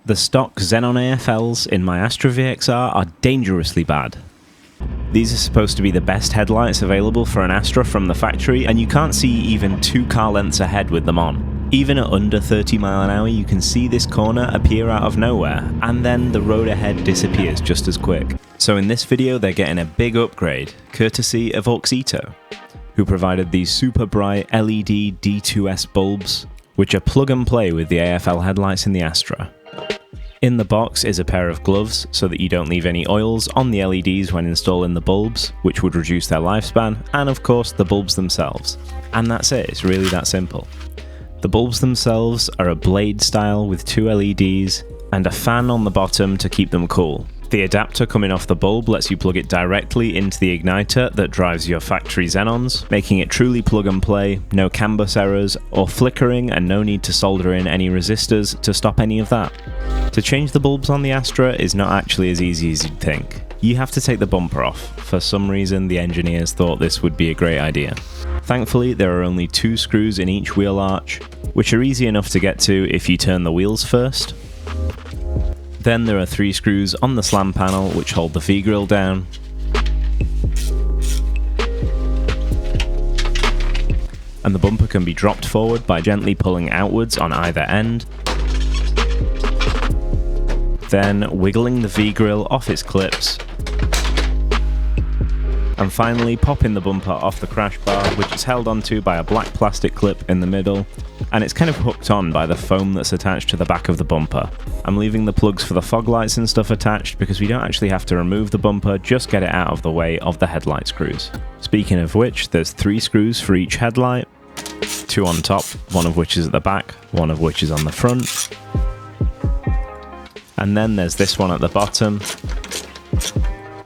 The stock xenon AFLs in my Astra VXR are dangerously bad. These are supposed to be the best headlights available for an Astra from the factory, and you can't see even 2 car lengths ahead with them on. Even at under 30 mph you can see this corner appear out of nowhere, and then the road ahead disappears just as quick. So in this video they're getting a big upgrade, courtesy of Vauxhall, who provided these super bright LED D2S bulbs, which are plug and play with the AFL headlights in the Astra. In the box is a pair of gloves so that you don't leave any oils on the LEDs when installing the bulbs, which would reduce their lifespan, and of course the bulbs themselves. And that's it, it's really that simple. The bulbs themselves are a blade style with 2 LEDs and a fan on the bottom to keep them cool. The adapter coming off the bulb lets you plug it directly into the igniter that drives your factory xenons, making it truly plug and play, no CAN bus errors or flickering, and no need to solder in any resistors to stop any of that. To change the bulbs on the Astra is not actually as easy as you'd think. You have to take the bumper off. For some reason the engineers thought this would be a great idea. Thankfully there are only 2 screws in each wheel arch, which are easy enough to get to if you turn the wheels first. Then there are 3 screws on the slam panel which hold the V-grille down. And the bumper can be dropped forward by gently pulling outwards on either end. Then wiggling the V-grille off its clips. And finally popping the bumper off the crash bar, which is held onto by a black plastic clip in the middle, and it's kind of hooked on by the foam that's attached to the back of the bumper. I'm leaving the plugs for the fog lights and stuff attached because we don't actually have to remove the bumper, just get it out of the way of the headlight screws. Speaking of which, there's 3 screws for each headlight, 2 on top, one of which is at the back, one of which is on the front. And then there's this one at the bottom,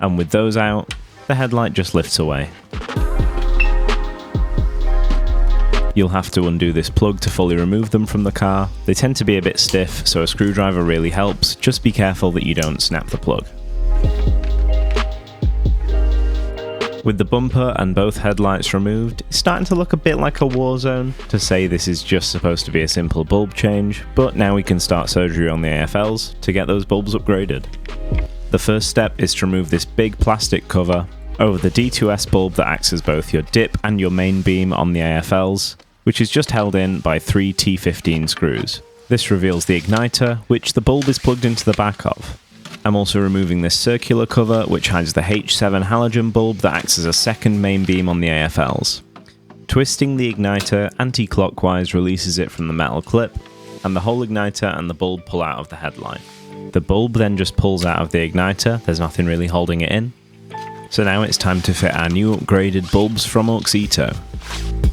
and with those out, the headlight just lifts away. You'll have to undo this plug to fully remove them from the car. They tend to be a bit stiff, so a screwdriver really helps. Just be careful that you don't snap the plug. With the bumper and both headlights removed, it's starting to look a bit like a war zone. To say this is just supposed to be a simple bulb change, but now we can start surgery on the AFLs to get those bulbs upgraded. The first step is to remove this big plastic cover over the D2S bulb that acts as both your dip and your main beam on the AFLs, which is just held in by 3 T15 screws. This reveals the igniter, which the bulb is plugged into the back of. I'm also removing this circular cover, which hides the H7 halogen bulb that acts as a second main beam on the AFLs. Twisting the igniter anti-clockwise releases it from the metal clip, and the whole igniter and the bulb pull out of the headlight. The bulb then just pulls out of the igniter, there's nothing really holding it in. So now it's time to fit our new upgraded bulbs from Vauxhall.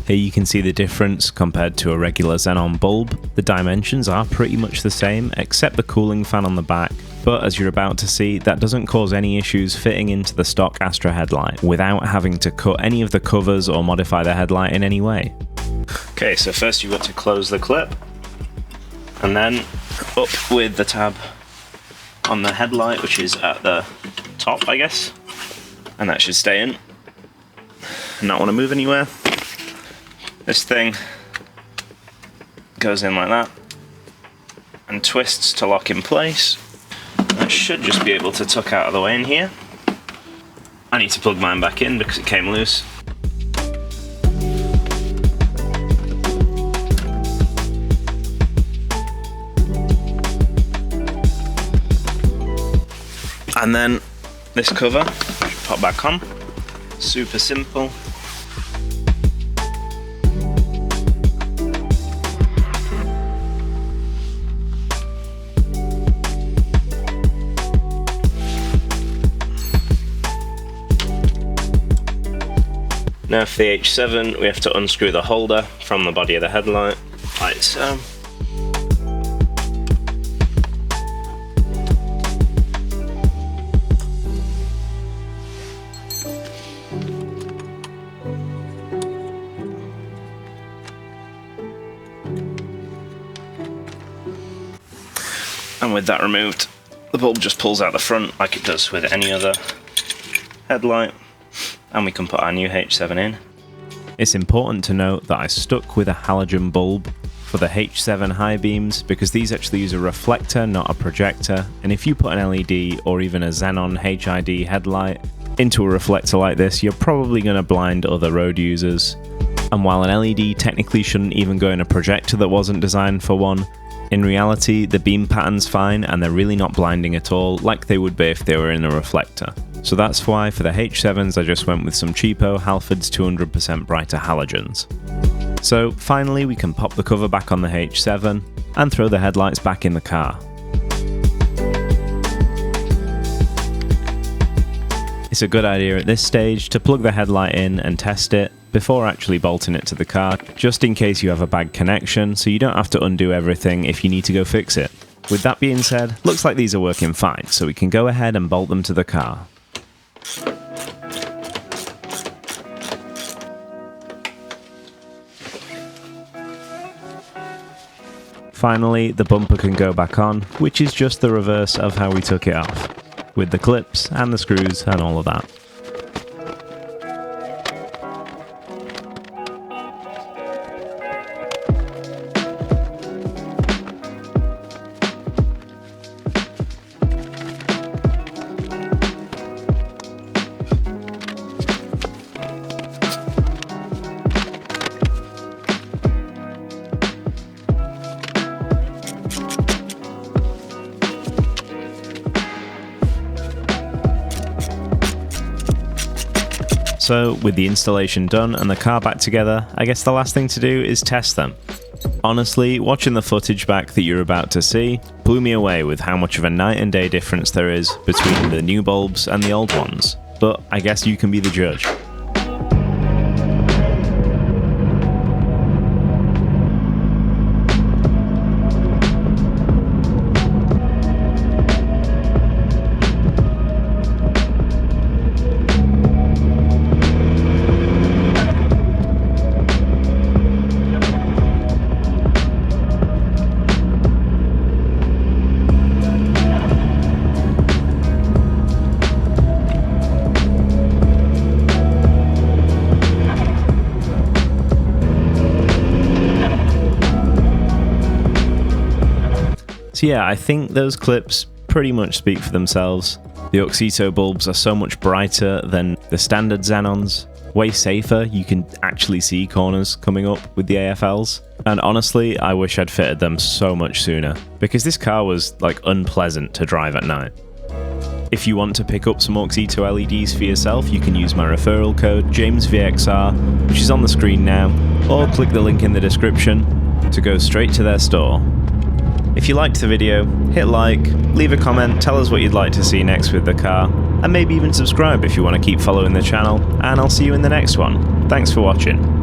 Here you can see the difference compared to a regular xenon bulb. The dimensions are pretty much the same, except the cooling fan on the back, but as you're about to see, that doesn't cause any issues fitting into the stock Astra headlight, without having to cut any of the covers or modify the headlight in any way. Okay, so first you've got to close the clip, and then up with the tab on the headlight, which is at the top, I guess, and that should stay in, not want to move anywhere. This thing goes in like that and twists to lock in place. That should just be able to tuck out of the way in here. I need to plug mine back in because it came loose. And then this cover, pop back on. Super simple. Now for the H7, we have to unscrew the holder from the body of the headlight, like so. And with that removed, the bulb just pulls out the front like it does with any other headlight, and we can put our new H7 in. It's important to note that I stuck with a halogen bulb for the H7 high beams, because these actually use a reflector, not a projector, and if you put an LED or even a xenon HID headlight into a reflector like this, you're probably going to blind other road users. And while an LED technically shouldn't even go in a projector that wasn't designed for one, in reality the beam pattern's fine and they're really not blinding at all, like they would be if they were in a reflector. So that's why for the H7s I just went with some cheapo Halford's 200% brighter halogens. So finally we can pop the cover back on the H7 and throw the headlights back in the car. It's a good idea at this stage to plug the headlight in and test it before actually bolting it to the car, just in case you have a bad connection, so you don't have to undo everything if you need to go fix it. With that being said, looks like these are working fine, so we can go ahead and bolt them to the car. Finally, the bumper can go back on, which is just the reverse of how we took it off, with the clips and the screws and all of that. So, with the installation done and the car back together, I guess the last thing to do is test them. Honestly, watching the footage back that you're about to see blew me away with how much of a night and day difference there is between the new bulbs and the old ones, but I guess you can be the judge. So yeah, I think those clips pretty much speak for themselves. The Oxito bulbs are so much brighter than the standard xenons, way safer, you can actually see corners coming up with the AFLs. And honestly, I wish I'd fitted them so much sooner, because this car was like unpleasant to drive at night. If you want to pick up some Oxito LEDs for yourself, you can use my referral code JamesVXR, which is on the screen now, or click the link in the description to go straight to their store. If you liked the video, hit like, leave a comment, tell us what you'd like to see next with the car, and maybe even subscribe if you want to keep following the channel, and I'll see you in the next one. Thanks for watching.